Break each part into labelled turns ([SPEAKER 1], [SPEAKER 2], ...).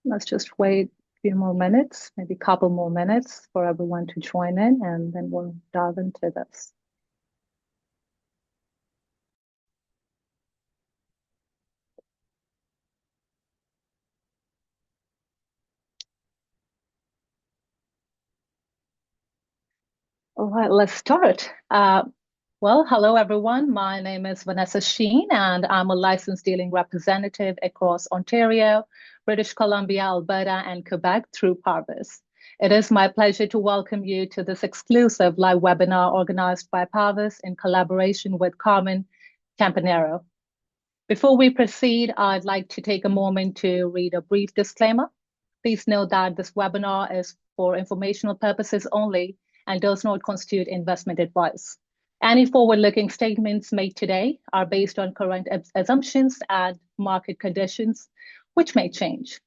[SPEAKER 1] Let's just wait a few more minutes, maybe a couple more minutes for everyone to join in, and then we'll dive into this. All right, let's start. Well, hello everyone. My name is Vanessa Sheen, and I'm a licensed dealing representative across Ontario, British Columbia, Alberta, and Quebec through Parvis. It is my pleasure to welcome you to this exclusive live webinar organized by Parvis in collaboration with Carmen Campagnaro. Before we proceed, I'd like to take a moment to read a brief disclaimer. Please note that this webinar is for informational purposes only and does not constitute investment advice. Any forward-looking statements made today are based on current assumptions and market conditions, which may change.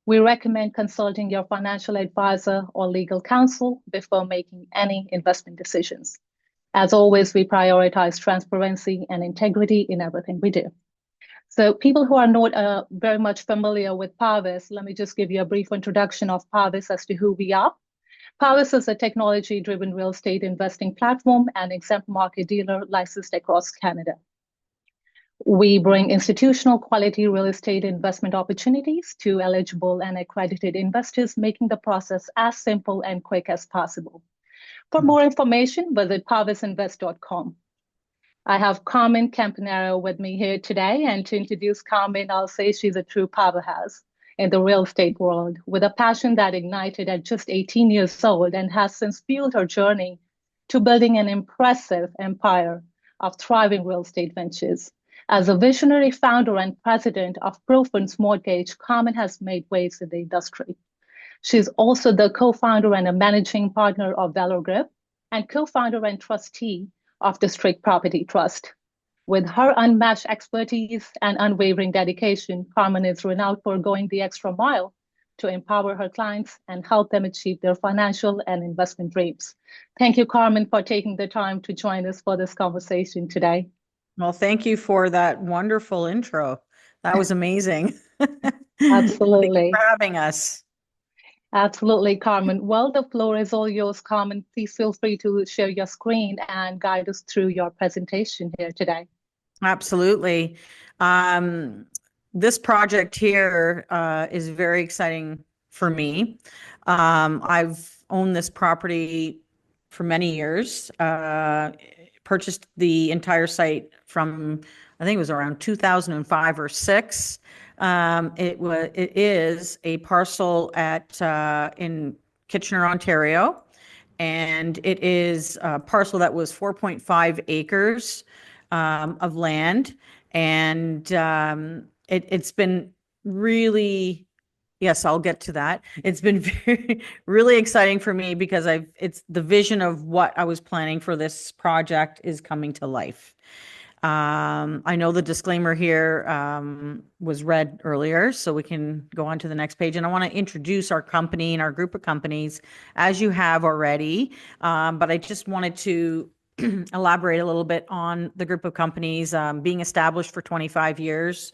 [SPEAKER 1] We recommend consulting your financial advisor or legal counsel before making any investment decisions. As always, we prioritize transparency and integrity in everything we do. So people who are not very much familiar with Parvis, let me just give you a brief introduction of Parvis as to who we are. Parvis is a technology-driven real estate investing platform and exempt market dealer licensed across Canada. We bring institutional quality real estate investment opportunities to eligible and accredited investors, making the process as simple and quick as possible. For more information, visit parvisinvest.com. I have Carmen Campagnaro with me here today, and to introduce Carmen, I'll say she's a true powerhouse in the real estate world with a passion that ignited at just 18 years old and has since fueled her journey to building an impressive empire of thriving real estate ventures. As a visionary founder and president of Profunds Mortgage, Carmen has made waves in the industry. She's also the co-founder and a managing partner of Valor Group and co-founder and trustee of District Property Trust. With her unmatched expertise and unwavering dedication, Carmen is renowned for going the extra mile to empower her clients and help them achieve their financial and investment dreams. Thank you, Carmen, for taking the time to join us for this conversation today.
[SPEAKER 2] Well, thank you for that wonderful intro. That was amazing.
[SPEAKER 1] Absolutely.
[SPEAKER 2] Thank you for having us.
[SPEAKER 1] Absolutely, Carmen. Well, the floor is all yours, Carmen. Please feel free to share your screen and guide us through your presentation here today.
[SPEAKER 2] Absolutely. This project here is very exciting for me. I've owned this property for many years, purchased the entire site from, I think it was around 2005 or 6. It is a parcel in Kitchener, Ontario, and it is a parcel that was 4.5 acres of land, and it's been really, yes, I'll get to that. It's been really exciting for me because it's the vision of what I was planning for this project is coming to life. I know the disclaimer here was read earlier, so we can go on to the next page. And I want to introduce our company and our group of companies, as you have already. But I just wanted to elaborate a little bit on the group of companies being established for 25 years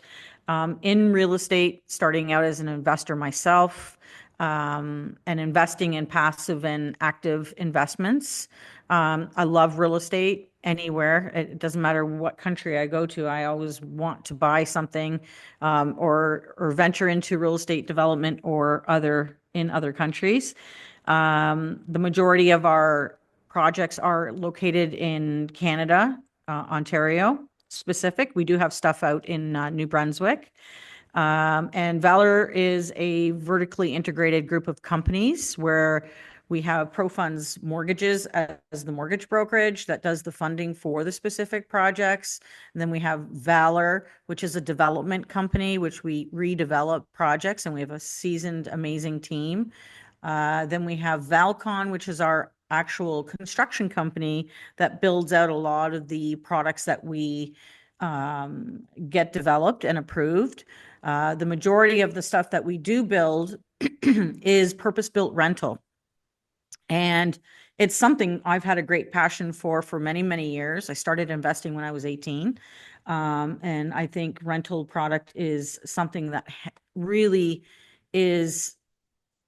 [SPEAKER 2] in real estate, starting out as an investor myself, and investing in passive and active investments. I love real estate anywhere. It doesn't matter what country I go to. I always want to buy something or venture into real estate development or in other countries. The majority of our projects are located in Canada, Ontario specific. We do have stuff out in New Brunswick. And Valor is a vertically integrated group of companies where we have Profunds Mortgages as the mortgage brokerage that does the funding for the specific projects. And then we have Valor, which is a development company, which we redevelop projects, and we have a seasoned, amazing team. Then we have Valcon, which is our actual construction company that builds out a lot of the products that we get developed and approved. The majority of the stuff that we do build is purpose-built rental. And it's something I've had a great passion for many, many years. I started investing when I was 18. And I think rental product is something that really is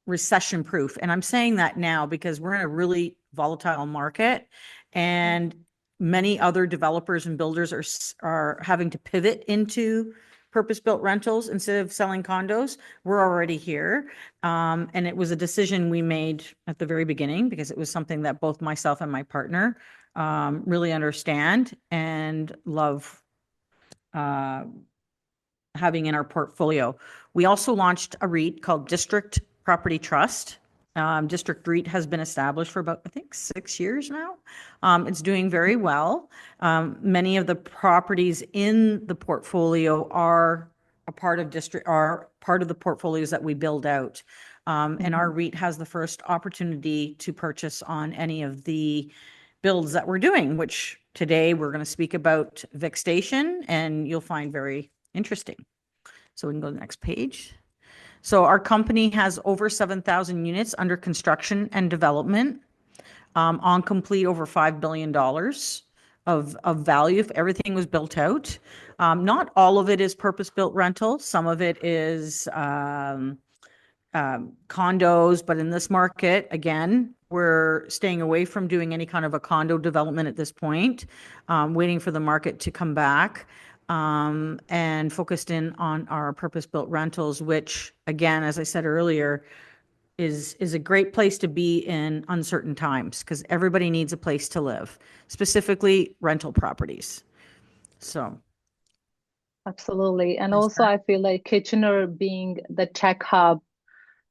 [SPEAKER 2] recession proof. And I'm saying that now because we're in a really volatile market, and many other developers and builders are having to pivot into purpose-built rentals instead of selling condos. We're already here. And it was a decision we made at the very beginning because it was something that both myself and my partner really understand and love uh, having in our portfolio. We also launched a REIT called District Property Trust. District REIT has been established for about, I think, 6 years now. It's doing very well. Many of the properties in the portfolio are a part of the portfolios that we build out. And our REIT has the first opportunity to purchase on any of the builds that we're doing, which today we're going to speak about Vic Station, and you'll find very interesting. So we can go to the next page. So our company has over 7,000 units under construction and development, on complete over $5 billion of value if everything was built out. Not all of it is purpose-built rental. Some of it is condos, but in this market, again, we're staying away from doing any kind of a condo development at this point, waiting for the market to come back, and focused in on our purpose-built rentals, which, again, as I said earlier, is a great place to be in uncertain times because everybody needs a place to live, specifically rental properties. So.
[SPEAKER 1] Absolutely. And also, I feel like Kitchener being the tech hub,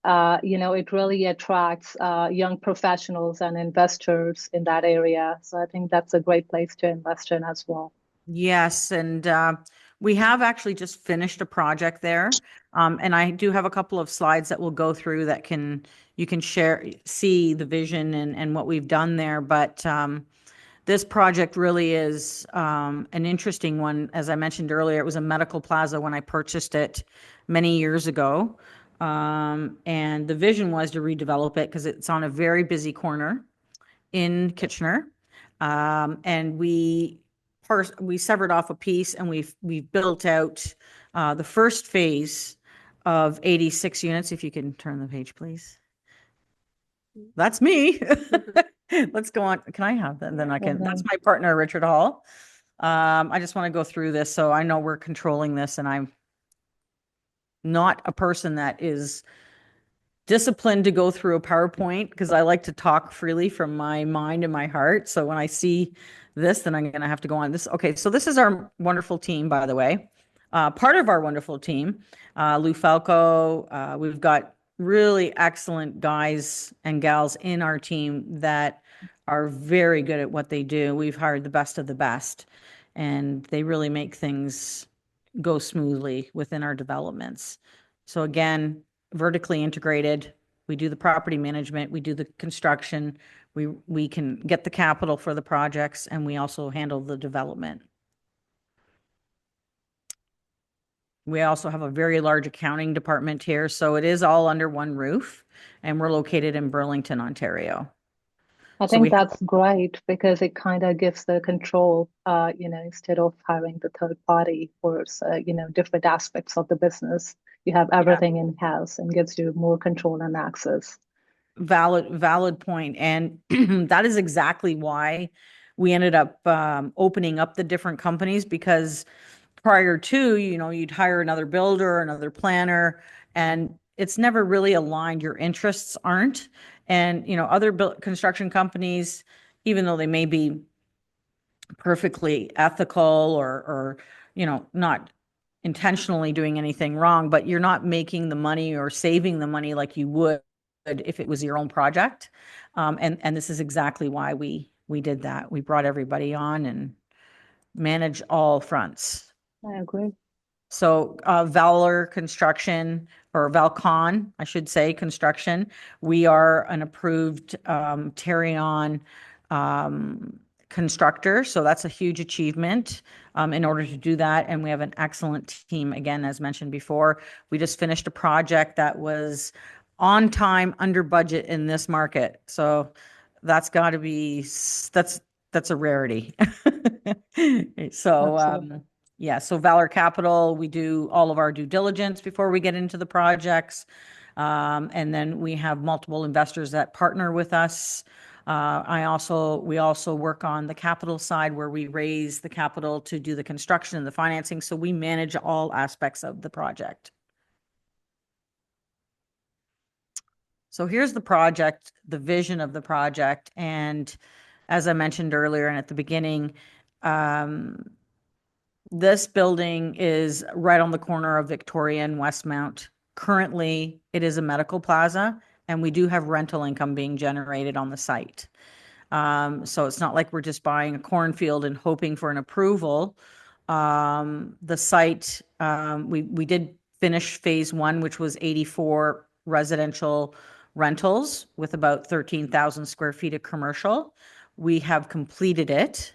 [SPEAKER 1] it really attracts young professionals and investors in that area. So I think that's a great place to invest in as well.
[SPEAKER 2] Yes, and we have actually just finished a project there. And I do have a couple of slides that we'll go through that you can see the vision and what we've done there. But this project really is an interesting one. As I mentioned earlier, it was a medical plaza when I purchased it many years ago. And the vision was to redevelop it because it's on a very busy corner in Kitchener. And we severed off a piece and we've built out the first phase of 86 units. If you can turn the page, please. That's me. Let's go on. Can I have that? Then I can. That's my partner, Richard Hall. I just want to go through this so I know we're controlling this, and I'm not a person that is disciplined to go through a PowerPoint because I like to talk freely from my mind and my heart. So when I see this, then I'm going to have to go on this. Okay, so this is our wonderful team, by the way. Part of our wonderful team, Lou Falco. We've got really excellent guys and gals in our team that are very good at what they do. We've hired the best of the best, and they really make things go smoothly within our developments. So again, vertically integrated. We do the property management, we do the construction, we can get the capital for the projects, and we also handle the development. We also have a very large accounting department here, so it is all under one roof, and we're located in Burlington, Ontario.
[SPEAKER 1] I think that's great because it kind of gives the control, instead of hiring the third party for, different aspects of the business. You have everything in-house and gives you more control and access.
[SPEAKER 2] Valid point. And that is exactly why we ended up opening up the different companies, because prior to, you'd hire another builder, another planner, and it's never really aligned. Your interests aren't. And, other construction companies, even though they may be perfectly ethical or not intentionally doing anything wrong, but you're not making the money or saving the money like you would if it was your own project. And this is exactly why we did that. We brought everybody on and managed all fronts.
[SPEAKER 1] I agree.
[SPEAKER 2] So Valor Construction, or Valcon, I should say, Construction, we are an approved Tarion constructor. So that's a huge achievement in order to do that. And we have an excellent team, again, as mentioned before. We just finished a project that was on time, under budget in this market. So that's got to be, that's a rarity. So Yeah, so Valor Capital, we do all of our due diligence before we get into the projects. And then we have multiple investors that partner with us. We also work on the capital side where we raise the capital to do the construction and the financing. So we manage all aspects of the project. So here's the project, the vision of the project. And as I mentioned earlier and at the beginning, this building is right on the corner of Victoria and Westmount. Currently, it is a medical plaza, and we do have rental income being generated on the site. So it's not like we're just buying a cornfield and hoping for an approval. The site, we did finish phase one, which was 84 residential rentals with about 13,000 square feet of commercial. We have completed it,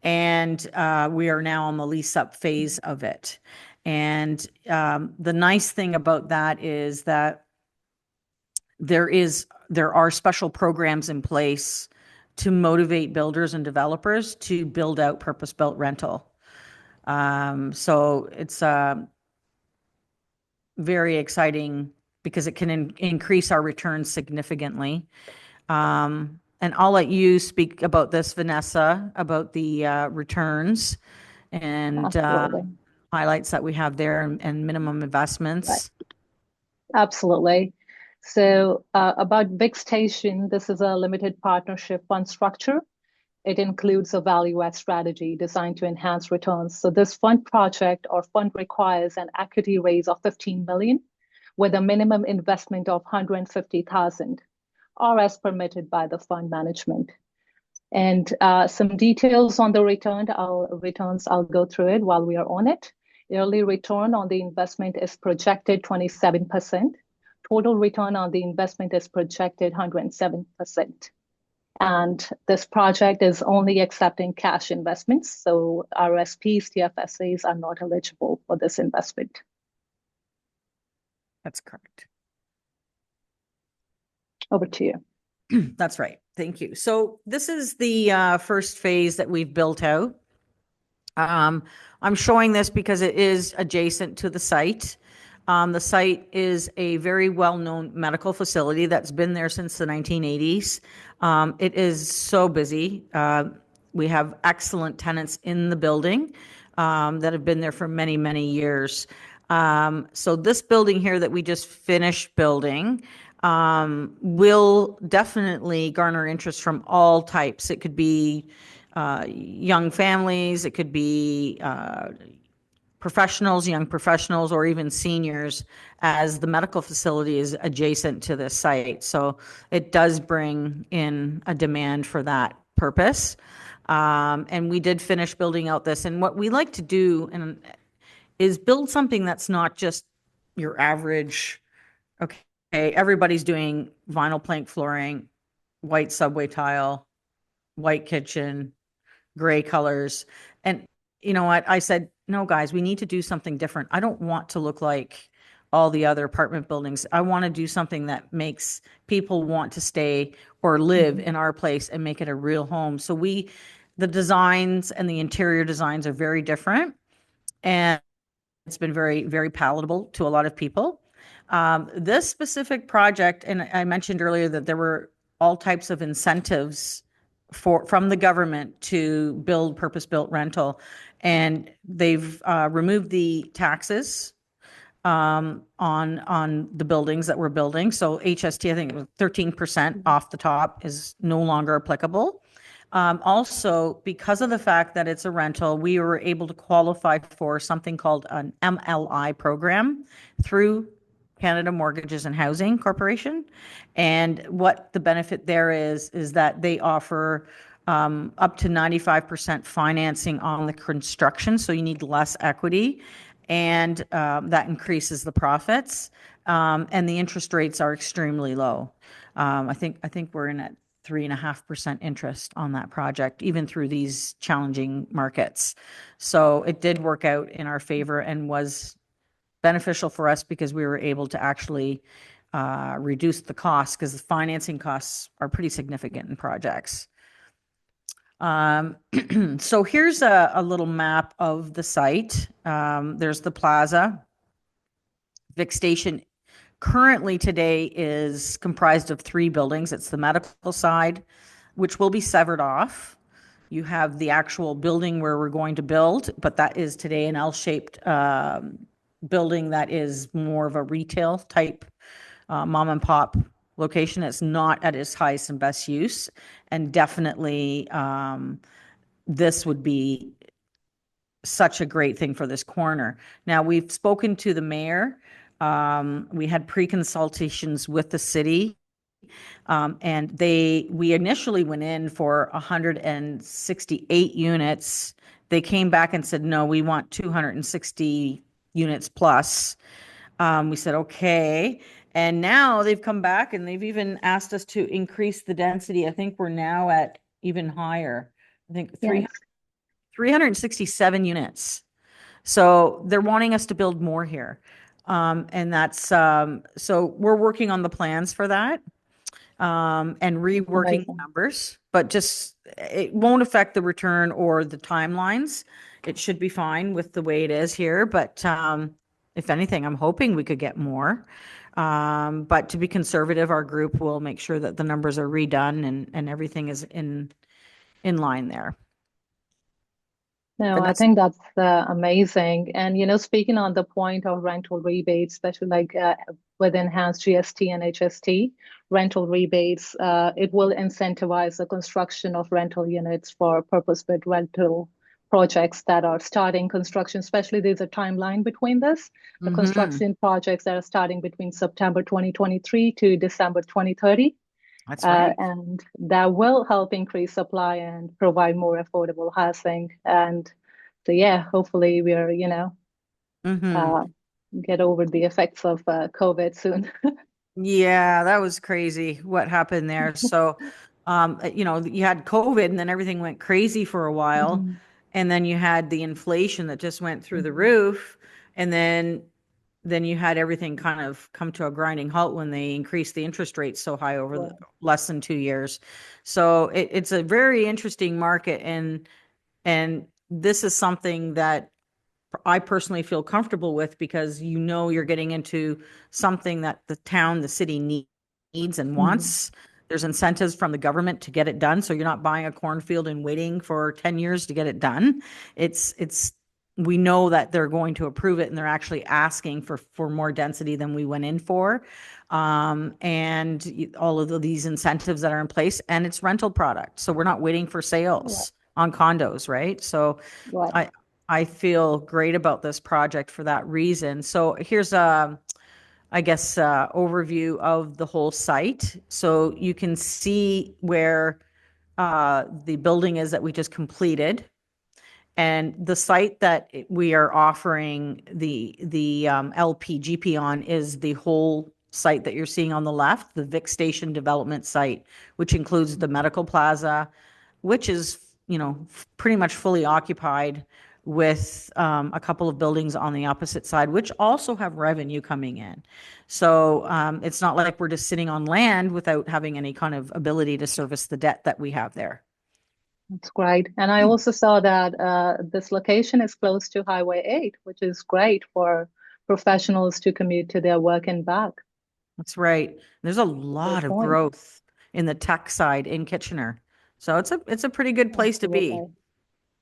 [SPEAKER 2] and we are now on the lease up phase of it. And the nice thing about that is that there are special programs in place to motivate builders and developers to build out purpose-built rental. So it's very exciting because it can increase our returns significantly. And I'll let you speak about this, Vanessa, about the returns and
[SPEAKER 1] Absolutely.
[SPEAKER 2] highlights that we have there and minimum
[SPEAKER 1] Right.
[SPEAKER 2] investments.
[SPEAKER 1] Absolutely. So, about Vic Station, this is a limited partnership fund structure. It includes a value add strategy designed to enhance returns. So, this fund project or fund requires an equity raise of 15 million with a minimum investment of 150,000, or as permitted by the fund management. And some details on the returns, I'll go through it while we are on it. Early return on the investment is projected 27%. Total return on the investment is projected 107%. And this project is only accepting cash investments, so RSPs, TFSAs are not eligible for this investment.
[SPEAKER 2] That's correct.
[SPEAKER 1] Over to you.
[SPEAKER 2] That's right. Thank you. So this is the first phase that we've built out. I'm showing this because it is adjacent to the site. The site is a very well-known medical facility that's been there since the 1980s. It is so busy. We have excellent tenants in the building that have been there for many, many years. So this building here that we just finished building will definitely garner interest from all types. It could be young families, it could be professionals, young professionals, or even seniors, as the medical facility is adjacent to this site. So it does bring in a demand for that purpose. And we did finish building out this. And what we like to do is build something that's not just your average, okay, everybody's doing vinyl plank flooring, white subway tile, white kitchen, gray colors. And you know what? I said, no, guys, we need to do something different. I don't want to look like all the other apartment buildings. I want to do something that makes people want to stay or live in our place and make it a real home. So the designs and the interior designs are very different. And it's been very, very palatable to a lot of people. This specific project, and I mentioned earlier that there were all types of incentives from the government to build purpose-built rental, and they've removed the taxes on the buildings that we're building. So HST, I think it was 13% off the top, is no longer applicable. Also, because of the fact that it's a rental, we were able to qualify for something called an MLI program through Canada Mortgages and Housing Corporation. And what the benefit there is that they offer up to 95% financing on the construction. So you need less equity, and that increases the profits. And the interest rates are extremely low. I think we're in at 3.5% interest on that project, even through these challenging markets. So it did work out in our favor and was beneficial for us because we were able to actually reduce the costs, because the financing costs are pretty significant in projects. Um, so here's a little map of the site. There's the plaza. Vic Station currently today is comprised of three buildings. It's the medical side, which will be severed off. You have the actual building where we're going to build, but that is today an L-shaped building that is more of a retail type mom and pop location. It's not at its highest and best use, and definitely this would be such a great thing for this corner. Now, we've spoken to the mayor. We had pre-consultations with the city, and we initially went in for 168 units. They came back and said, no, we want 260 units plus. We said, okay. And now they've come back and they've even asked us to increase the density. I think we're now at even higher. I think
[SPEAKER 1] Yes.
[SPEAKER 2] 367 units. So they're wanting us to build more here. And so we're working on the plans for that, and reworking the
[SPEAKER 1] Amazing.
[SPEAKER 2] numbers, but just it won't affect the return or the timelines. It should be fine with the way it is here. But if anything, I'm hoping we could get more. But to be conservative, our group will make sure that the numbers are redone and everything is in line there.
[SPEAKER 1] No, I
[SPEAKER 2] Vanessa?
[SPEAKER 1] think that's amazing. And, speaking on the point of rental rebates, especially like with enhanced GST and HST rental rebates, it will incentivize the construction of rental units for purpose-built rental projects that are starting construction, especially there's a timeline between this. The
[SPEAKER 2] Mm-hmm.
[SPEAKER 1] construction projects that are starting between September 2023 to December 2030.
[SPEAKER 2] That's right.
[SPEAKER 1] And that will help increase supply and provide more affordable housing. And so, yeah, hopefully we're,
[SPEAKER 2] Mm-hmm.
[SPEAKER 1] uh, get over the effects of COVID soon.
[SPEAKER 2] Yeah, that was crazy what happened there. So, you had COVID and then everything went crazy for a while.
[SPEAKER 1] Mhm.
[SPEAKER 2] And then you had the inflation that just went through the
[SPEAKER 1] Mhm.
[SPEAKER 2] roof. And then you had everything kind of come to a grinding halt when they increased the interest rates so high over the
[SPEAKER 1] Right.
[SPEAKER 2] less than 2 years. So it's a very interesting market, and this is something that I personally feel comfortable with because you're getting into something that the town, the city needs and
[SPEAKER 1] Mhm.
[SPEAKER 2] wants. There's incentives from the government to get it done, so you're not buying a cornfield and waiting for 10 years to get it done. It's we know that they're going to approve it and they're actually asking for more density than we went in for. And all of these incentives that are in place, and it's rental product. So we're not waiting for
[SPEAKER 1] Right.
[SPEAKER 2] sales on condos, right? So
[SPEAKER 1] Right.
[SPEAKER 2] I I feel great about this project for that reason. So here's I guess, overview of the whole site. So you can see where the building is that we just completed, and the site that we are offering the LPGP on is the whole site that you're seeing on the left, the Vic Station development site, which includes the medical plaza, which is, pretty much fully occupied with a couple of buildings on the opposite side, which also have revenue coming in. So it's not like we're just sitting on land without having any kind of ability to service the debt that we have there.
[SPEAKER 1] That's great. And I also saw that this location is close to Highway 8, which is great for professionals to commute to their work and back.
[SPEAKER 2] That's right. There's a
[SPEAKER 1] Great
[SPEAKER 2] lot of
[SPEAKER 1] point.
[SPEAKER 2] growth in the tech side in Kitchener. So it's a pretty good place to be.
[SPEAKER 1] Absolutely.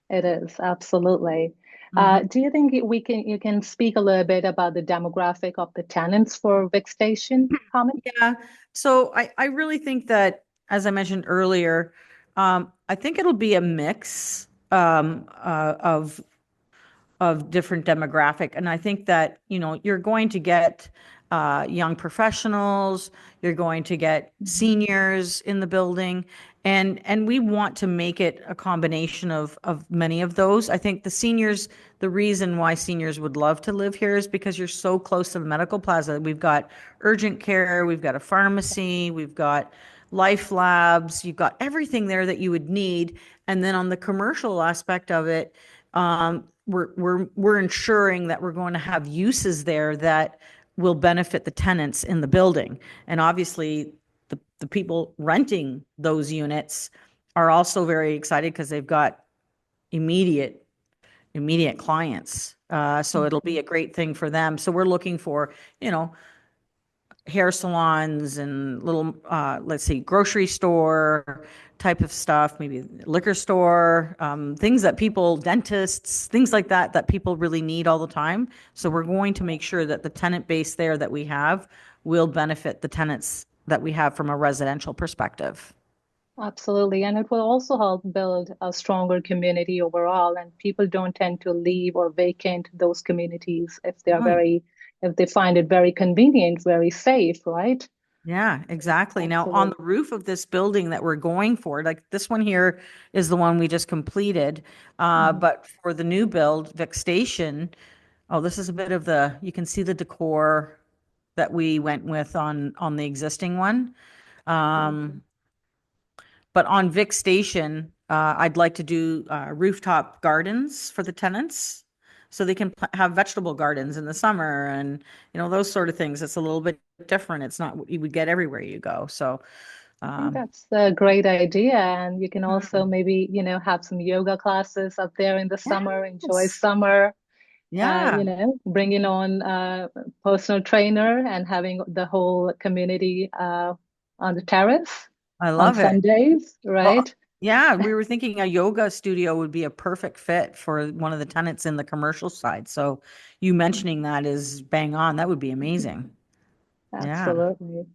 [SPEAKER 1] It is, absolutely.
[SPEAKER 2] Mhm.
[SPEAKER 1] Do you think you can speak a little bit about the demographic of the tenants for Vic Station, Carmen?
[SPEAKER 2] Yeah. So I really think that, as I mentioned earlier, I think it'll be a mix of different demographic. And I think that, you're going to get young professionals, you're going to get
[SPEAKER 1] Mhm.
[SPEAKER 2] seniors in the building, and we want to make it a combination of many of those. I think the reason why seniors would love to live here is because you're so close to the medical plaza. We've got urgent care, we've got a pharmacy, we've got life labs, you've got everything there that you would need. And then on the commercial aspect of it, we're ensuring that we're going to have uses there that will benefit the tenants in the building. And obviously, the people renting those units are also very excited because they've got immediate immediate clients. So it'll be
[SPEAKER 1] Mhm.
[SPEAKER 2] a great thing for them. So we're looking for, you know, hair salons and little, let's see, grocery store type of stuff, maybe liquor store, things that people, dentists, things like that, that people really need all the time. So we're going to make sure that the tenant base there that we have will benefit the tenants that we have from a residential perspective.
[SPEAKER 1] Absolutely. And it will also help build a stronger community overall. And people don't tend to leave or vacate those communities
[SPEAKER 2] Mm.
[SPEAKER 1] if they find it very convenient, very safe, right?
[SPEAKER 2] Yeah, exactly. Now, on the
[SPEAKER 1] Absolutely.
[SPEAKER 2] roof of this building that we're going for, like this one here is the one we just completed.
[SPEAKER 1] Mhm.
[SPEAKER 2] But for the new build, Vic Station, oh, this is a bit of the, you can see the decor that we went with on the existing one.
[SPEAKER 1] Absolutely.
[SPEAKER 2] Um, but on Vic Station, I'd like to do rooftop gardens for the tenants so they can have vegetable gardens in the summer and, you know, those sort of things. It's a little bit different. It's not what you would get everywhere you go. So,
[SPEAKER 1] I think
[SPEAKER 2] um,
[SPEAKER 1] that's a great idea. And you can also
[SPEAKER 2] mm,
[SPEAKER 1] maybe, have some yoga classes up there in the summer, enjoy
[SPEAKER 2] yes.
[SPEAKER 1] summer,
[SPEAKER 2] Yeah,
[SPEAKER 1] bringing on a personal trainer and having the whole community on the terrace
[SPEAKER 2] I
[SPEAKER 1] on
[SPEAKER 2] love it.
[SPEAKER 1] Sundays,
[SPEAKER 2] Well,
[SPEAKER 1] right?
[SPEAKER 2] yeah, we were thinking a yoga studio would be a perfect fit for one of the tenants in the commercial side. So you mentioning that is bang on. That would be amazing. Yeah.
[SPEAKER 1] Absolutely.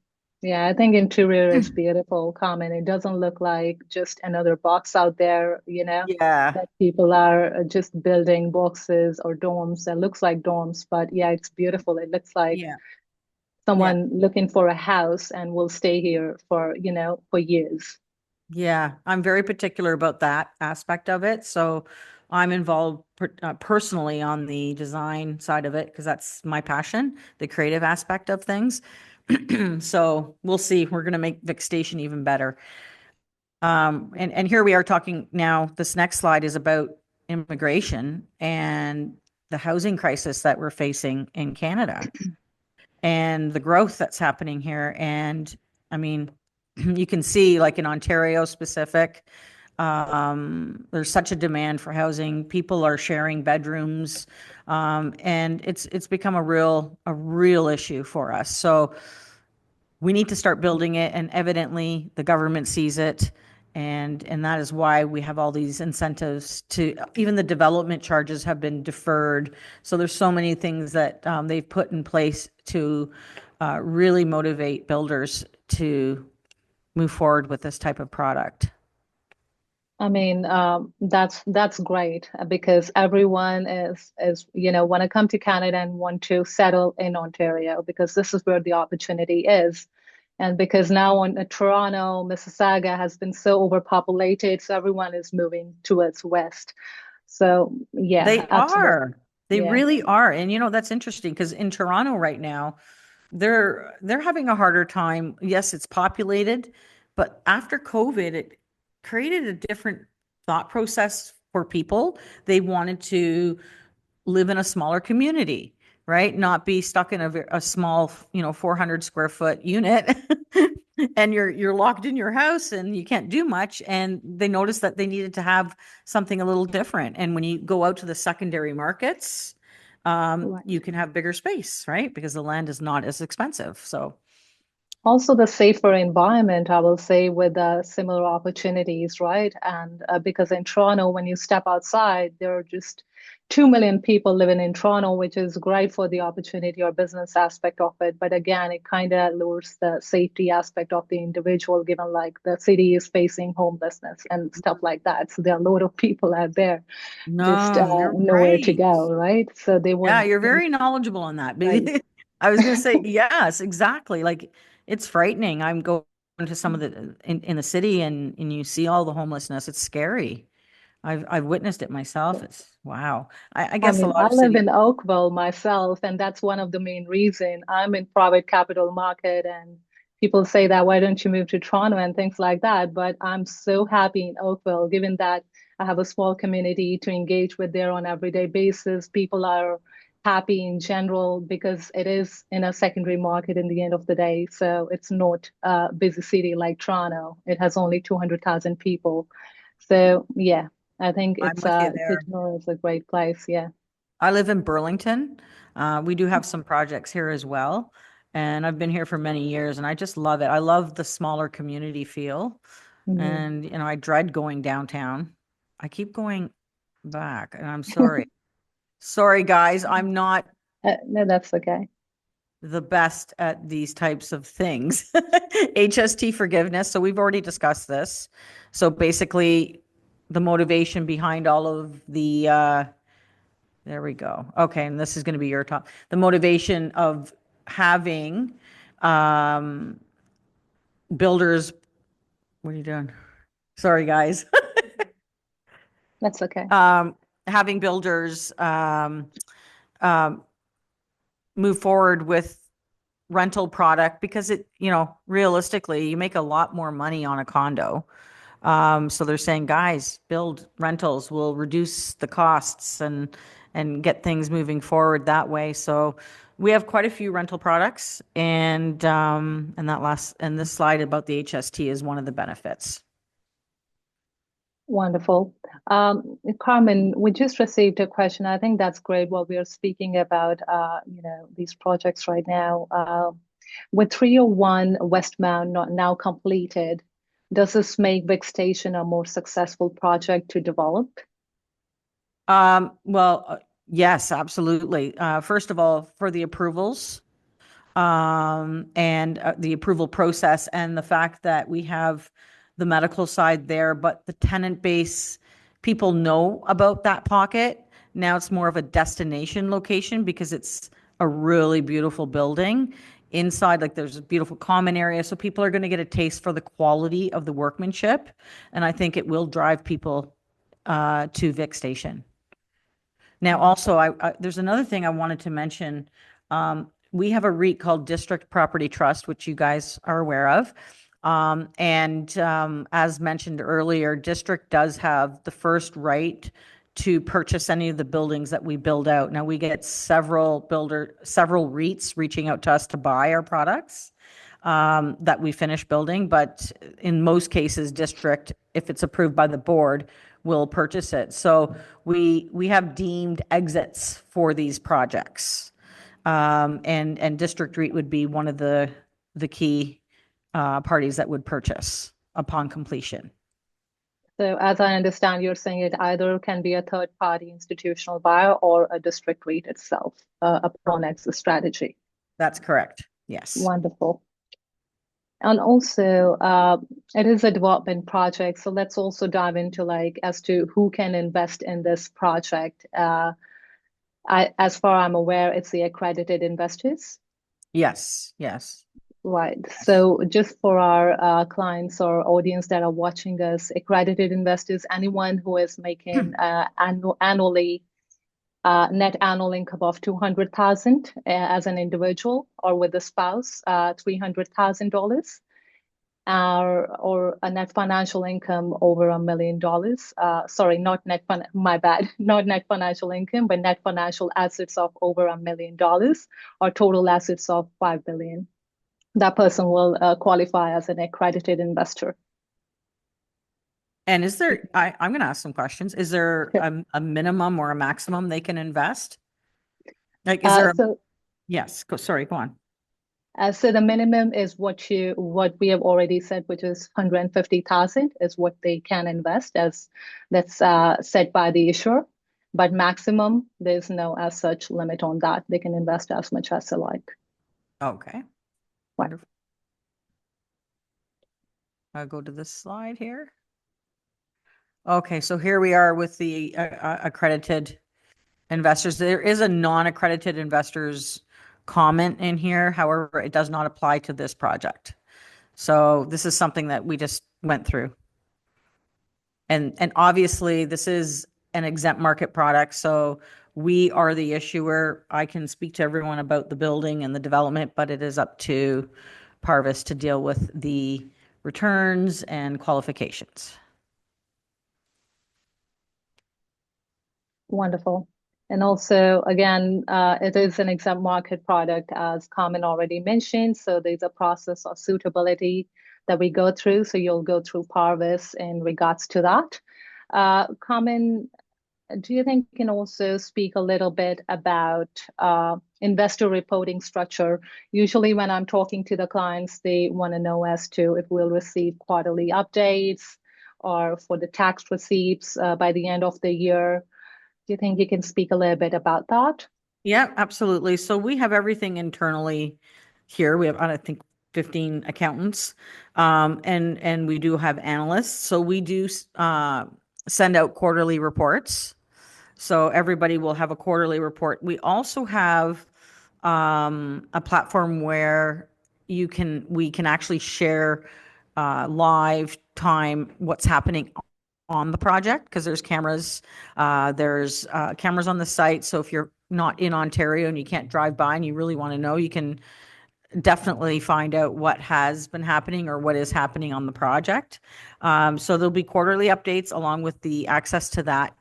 [SPEAKER 1] Yeah, I think interior is beautiful, Carmen. It doesn't look like just another box out there,
[SPEAKER 2] Yeah.
[SPEAKER 1] that people are just building boxes or dorms that looks like dorms. But yeah, it's beautiful. It looks like
[SPEAKER 2] Yeah. Yeah.
[SPEAKER 1] someone looking for a house and will stay here for years.
[SPEAKER 2] Yeah. I'm very particular about that aspect of it. So I'm involved personally on the design side of it because that's my passion, the creative aspect of things. So we'll see. We're going to make Vic Station even better. And here we are talking now. This next slide is about immigration and the housing crisis that we're facing in Canada and the growth that's happening here. And I mean, you can see, like in Ontario specific, there's such a demand for housing. People are sharing bedrooms, and it's become a real issue for us. So we need to start building it, and evidently the government sees it, and that is why we have all these incentives to even the development charges have been deferred. So there's so many things that they've put in place to really motivate builders to move forward with this type of product.
[SPEAKER 1] I mean, that's great because everyone want to come to Canada and want to settle in Ontario because this is where the opportunity is. And because now Toronto, Mississauga has been so overpopulated, so everyone is moving towards west. So yeah,
[SPEAKER 2] They
[SPEAKER 1] absolutely.
[SPEAKER 2] are. They
[SPEAKER 1] Yeah,
[SPEAKER 2] really are. And you know, that's interesting because in Toronto right now, they're having a harder time. Yes, it's populated, but after COVID, it created a different thought process for people. They wanted to live in a smaller community, right? Not be stuck in a small, 400 square foot unit and you're locked in your house and you can't do much. And they noticed that they needed to have something a little different. And when you go out to the secondary markets, you
[SPEAKER 1] right.
[SPEAKER 2] can have bigger space, right? Because the land is not as expensive. So,
[SPEAKER 1] Also, the safer environment, I will say, with similar opportunities, right? And because in Toronto, when you step outside, there are just 2 million people living in Toronto, which is great for the opportunity or business aspect of it. But again, it kind of lures the safety aspect of the individual, given like the city is facing homelessness and stuff like that. So there are a lot of people out there just
[SPEAKER 2] no, you're
[SPEAKER 1] nowhere to
[SPEAKER 2] right.
[SPEAKER 1] go, right? So they
[SPEAKER 2] Yeah,
[SPEAKER 1] want,
[SPEAKER 2] you're very knowledgeable on that.
[SPEAKER 1] right.
[SPEAKER 2] I was going to say, yes, exactly. Like it's frightening. I'm going to some of the in the city and you see all the homelessness. It's scary. I've witnessed it myself. It's wow. I
[SPEAKER 1] I
[SPEAKER 2] guess a
[SPEAKER 1] mean,
[SPEAKER 2] lot
[SPEAKER 1] I
[SPEAKER 2] of
[SPEAKER 1] live
[SPEAKER 2] cities.
[SPEAKER 1] in Oakville myself, and that's one of the main reason I'm in private capital market. And people say that why don't you move to Toronto and things like that? But I'm so happy in Oakville, given that I have a small community to engage with there on everyday basis. People are happy in general because it is in a secondary market in the end of the day. So it's not a busy city like Toronto. It has only 200,000 people. So yeah, I think
[SPEAKER 2] I'm
[SPEAKER 1] it's
[SPEAKER 2] with you there.
[SPEAKER 1] Kitchener is a great place. Yeah.
[SPEAKER 2] I live in Burlington. We do have some projects here as well. And I've been here for many years and I just love it. I love the smaller community feel.
[SPEAKER 1] Mhm.
[SPEAKER 2] And, I dread going downtown. I keep going back and I'm sorry. Sorry, guys. I'm not
[SPEAKER 1] No, that's okay.
[SPEAKER 2] the best at these types of things. HST forgiveness. So we've already discussed this. So basically, the motivation behind all of the, there we go. Okay, and this is going to be your top. The motivation of having um, builders. What are you doing? Sorry, guys.
[SPEAKER 1] That's okay.
[SPEAKER 2] um, Having builders um, move forward with rental product because realistically, you make a lot more money on a condo. So they're saying, guys, build rentals will reduce the costs and get things moving forward that way. So we have quite a few rental products, and this slide about the HST is one of the benefits.
[SPEAKER 1] Wonderful. Carmen, we just received a question. I think that's great what we are speaking about, these projects right now. With 301 Westmount not now completed, does this make Vic Station a more successful project to develop?
[SPEAKER 2] Well, yes, absolutely. First of all, for the approvals, and the approval process and the fact that we have the medical side there, but the tenant base, people know about that pocket. Now it's more of a destination location because it's a really beautiful building. Inside, like there's a beautiful common area, so people are going to get a taste for the quality of the workmanship, and I think it will drive people to Vic Station. Now, also, there's another thing I wanted to mention. We have a REIT called District Property Trust, which you guys are aware of. As mentioned earlier, District does have the first right to purchase any of the buildings that we build out. Now, we get several REITs reaching out to us to buy our products that we finish building, but in most cases, District, if it's approved by the board, will purchase it. So we have deemed exits for these projects, and District REIT would be one of the key parties that would purchase upon completion.
[SPEAKER 1] So, as I understand, you're saying it either can be a third party institutional buyer or a district REIT itself upon exit strategy.
[SPEAKER 2] That's correct. Yes.
[SPEAKER 1] Wonderful. And also, it is a development project. So let's also dive into like as to who can invest in this project. As far I'm aware, it's the accredited investors.
[SPEAKER 2] Yes. Yes.
[SPEAKER 1] Right.
[SPEAKER 2] Yes.
[SPEAKER 1] So just for our clients or audience that are watching us, accredited investors, anyone who is making annually net annual income of 200,000 as an individual or with a spouse, $300,000. Or a net financial income over $1 million. Sorry, not my bad, not net financial income, but net financial assets of over $1 million or total assets of 5 billion. That person will qualify as an accredited investor.
[SPEAKER 2] And I'm going to ask some questions. Is there a minimum or a maximum they can invest? Like, is there yes, sorry, go on.
[SPEAKER 1] So the minimum is what we have already said, which is 150,000 is what they can invest as that's set by the issuer. But maximum, there's no as such limit on that. They can invest as much as they like.
[SPEAKER 2] Okay.
[SPEAKER 1] Right.
[SPEAKER 2] Wonderful. I'll go to this slide here. Okay, so here we are with the accredited investors. There is a non-accredited investors comment in here. However, it does not apply to this project. So this is something that we just went through. And obviously this is an exempt market product. So we are the issuer. I can speak to everyone about the building and the development, but it is up to Parvis to deal with the returns and qualifications.
[SPEAKER 1] Wonderful. And also, again, it is an exempt market product, as Carmen already mentioned. So there's a process of suitability that we go through. So you'll go through Parvis in regards to that. Carmen, do you think you can also speak a little bit about investor reporting structure? Usually, when I'm talking to the clients, they want to know as to if we'll receive quarterly updates or for the tax receipts by the end of the year. Do you think you can speak a little bit about that?
[SPEAKER 2] Yeah, absolutely. So we have everything internally here. We have, I think, 15 accountants, and we do have analysts. So we do send out quarterly reports. So everybody will have a quarterly report. We also have a platform where we can actually share live time what's happening on the project because there's cameras on the site. So if you're not in Ontario and you can't drive by and you really want to know, you can definitely find out what has been happening or what is happening on the project. So there'll be quarterly updates along with the access to that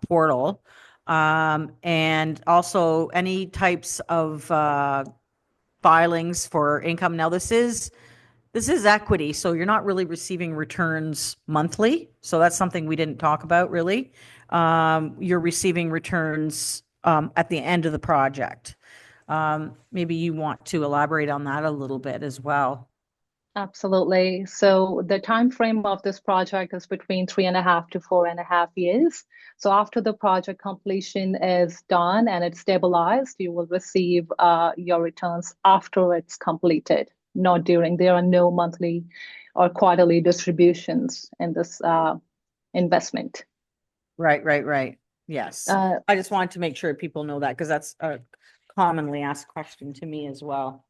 [SPEAKER 2] portal. And also any types of filings for income. Now, this is equity, so you're not really receiving returns monthly. So that's something we didn't talk about really. You're receiving returns at the end of the project. Maybe you want to elaborate on that a little bit as well.
[SPEAKER 1] Absolutely. So the time frame of this project is between 3.5 to 4.5 years. So after the project completion is done and it's stabilized, you will receive your returns after it's completed, not during. There are no monthly or quarterly distributions in this investment.
[SPEAKER 2] Right, right, right. Yes.
[SPEAKER 1] Uh,
[SPEAKER 2] I just wanted to make sure people know that because that's a commonly asked question to me as well.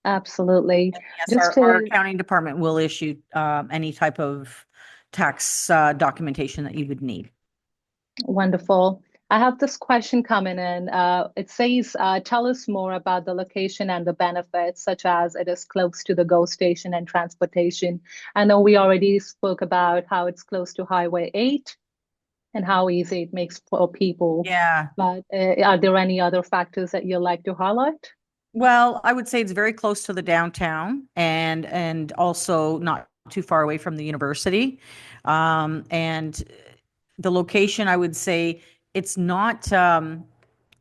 [SPEAKER 1] Absolutely.
[SPEAKER 2] Yes,
[SPEAKER 1] Just
[SPEAKER 2] our
[SPEAKER 1] to
[SPEAKER 2] accounting department will issue any type of tax documentation that you would need.
[SPEAKER 1] Wonderful. I have this question coming in. It says, tell us more about the location and the benefits, such as it is close to the GO station and transportation. I know we already spoke about how it's close to Highway 8 and how easy it makes for people.
[SPEAKER 2] Yeah.
[SPEAKER 1] But are there any other factors that you'd like to highlight?
[SPEAKER 2] Well, I would say it's very close to the downtown and also not too far away from the university. And the location, I would say it's not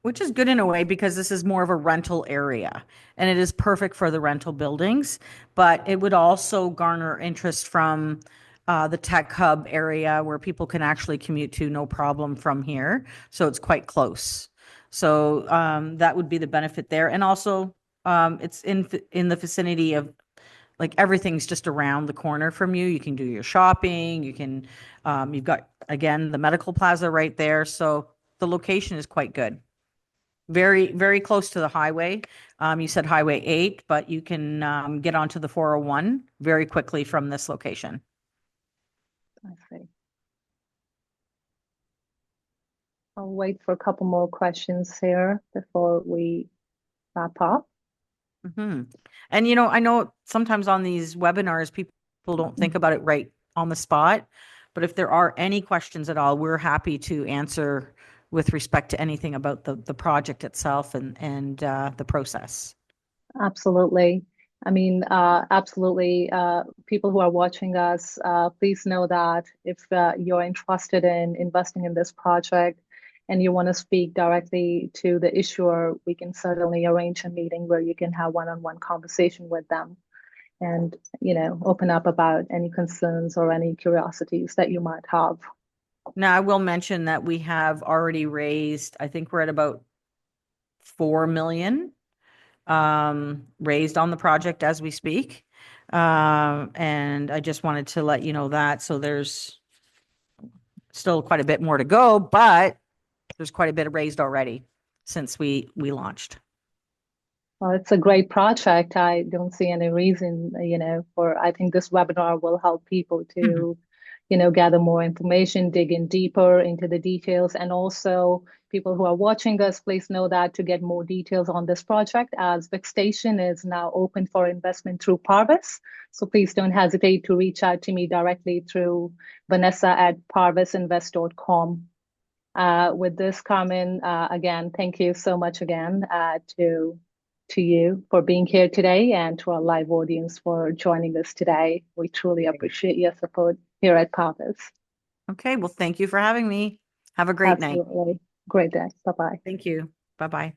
[SPEAKER 2] which is good in a way because this is more of a rental area and it is perfect for the rental buildings, but it would also garner interest from the tech hub area where people can actually commute to no problem from here. So it's quite close. So that would be the benefit there. And also it's in the vicinity of like everything's just around the corner from you. You can do your shopping. You've got, again, the medical plaza right there. So the location is quite good. Very, very close to the highway. You said Highway 8, but you can get onto the 401 very quickly from this location.
[SPEAKER 1] I see. I'll wait for a couple more questions here before we wrap up.
[SPEAKER 2] Hmm. And I know sometimes on these webinars, people don't think about it right on the spot, but if there are any questions at all, we're happy to answer with respect to anything about the project itself and the process.
[SPEAKER 1] Absolutely. I mean, absolutely. People who are watching us, please know that if you're interested in investing in this project and you want to speak directly to the issuer, we can certainly arrange a meeting where you can have one-on-one conversation with them and, open up about any concerns or any curiosities that you might have.
[SPEAKER 2] Now, I will mention that we have already raised, I think we're at about 4 million raised on the project as we speak. And I just wanted to let you know that. So there's still quite a bit more to go, but there's quite a bit raised already since we launched.
[SPEAKER 1] Well, it's a great project. I don't see any reason, I think this webinar will help people to, gather more information, dig in deeper into the details. And also, people who are watching us, please know that to get more details on this project, as Vic Station is now open for investment through Parvis. So please don't hesitate to reach out to me directly through Vanessa at parvisinvest.com. With this, Carmen, again, thank you so much again to you for being here today and to our live audience for joining us today. We truly appreciate your support here at Pathos.
[SPEAKER 2] Okay, well, thank you for having me. Have a great night.
[SPEAKER 1] Absolutely. Great day. Bye-bye.
[SPEAKER 2] Thank you. Bye-bye.